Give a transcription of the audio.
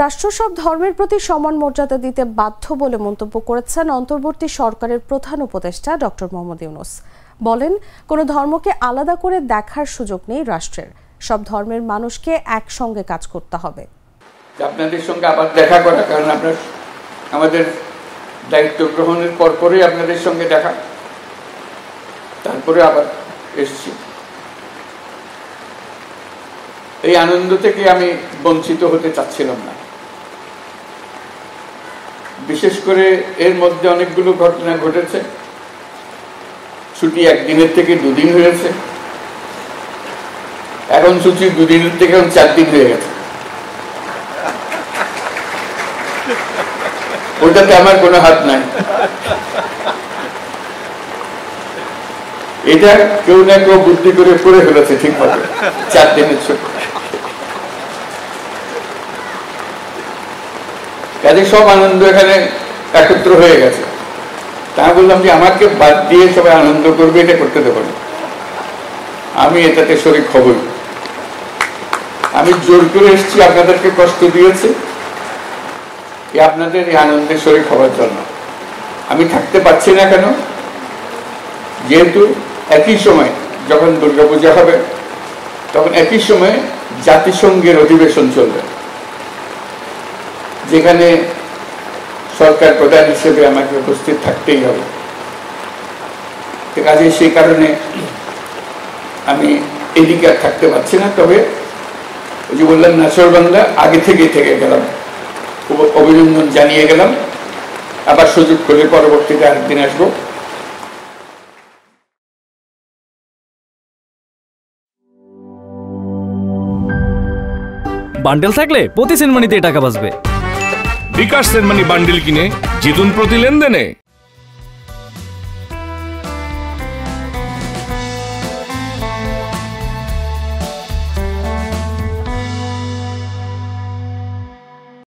রাষ্ট্র সব ধর্মের প্রতি সমান মর্যাদা দিতে বাধ্য বলে মন্তব্য করেছেন অন্তর্বর্তী সরকারের প্রধান উপদেষ্টা ডক্টর মোহাম্মদ ইউনূস। বলেন, কোনো ধর্মকে আলাদা করে দেখার সুযোগ নেই রাষ্ট্রের, সব ধর্মের মানুষকে একসঙ্গে কাজ করতে হবে। আপনাদের সঙ্গে আবার দেখা করা, কারণ আপনার আমাদের দায়িত্ব গ্রহণের পরপরই আপনাদের সঙ্গে দেখা, তারপরে আবার এসছি। এই আনন্দ থেকে আমি বঞ্চিত হতে চাচ্ছিলাম না। বিশেষ করে এর মধ্যে অনেকগুলো ঘটনা ঘটেছে। ছুটি একদিনের থেকে দুদিন হয়েছে, এখন ছুটি দুদিনের থেকে 4 দিন হয়ে গেছে। ওটাতে আমার কোনো হাত নাই। এটা কেউ না কেউ বুদ্ধি করে ফেলেছে ঠিকভাবে। 4 দিনের ছুটি, কাজে সব আনন্দ এখানে একত্র হয়ে গেছে। তা বললাম যে আমাকে বাদ দিয়ে সবাই আনন্দ করবে, এটা করতে দেবো না। আমি এটাতে শরীক হবই। আমি জোর করে এসেছি, আপনাদেরকে কষ্ট দিয়েছি, আপনাদের এই আনন্দের শরীক হওয়ার জন্য। আমি থাকতে পারছি না কেন? যেহেতু একই সময় যখন দুর্গাপূজা হবে, তখন একই সময় জাতিসংঘের অধিবেশন চলবে, যেখানে সরকার প্রধান হিসেবে আমাকে উপস্থিত থাকতেই হবে। কাজে সেই কারণে আমি এদিকে আর থাকতে পারছি না। তবে ওই যে বললাম, নাছোড়বান্দা আগে থেকে গেলাম, অভিনন্দন জানিয়ে গেলাম। আবার সুযোগ করে পরবর্তীতে আরেকদিন আসবো। বান্ডেল থাকলে প্রতি সেনমানিতে টাকা বাঁচবে। বিকাশ সেনমানি বান্ডেল কিনে জিতুন প্রতি লেনদেনে।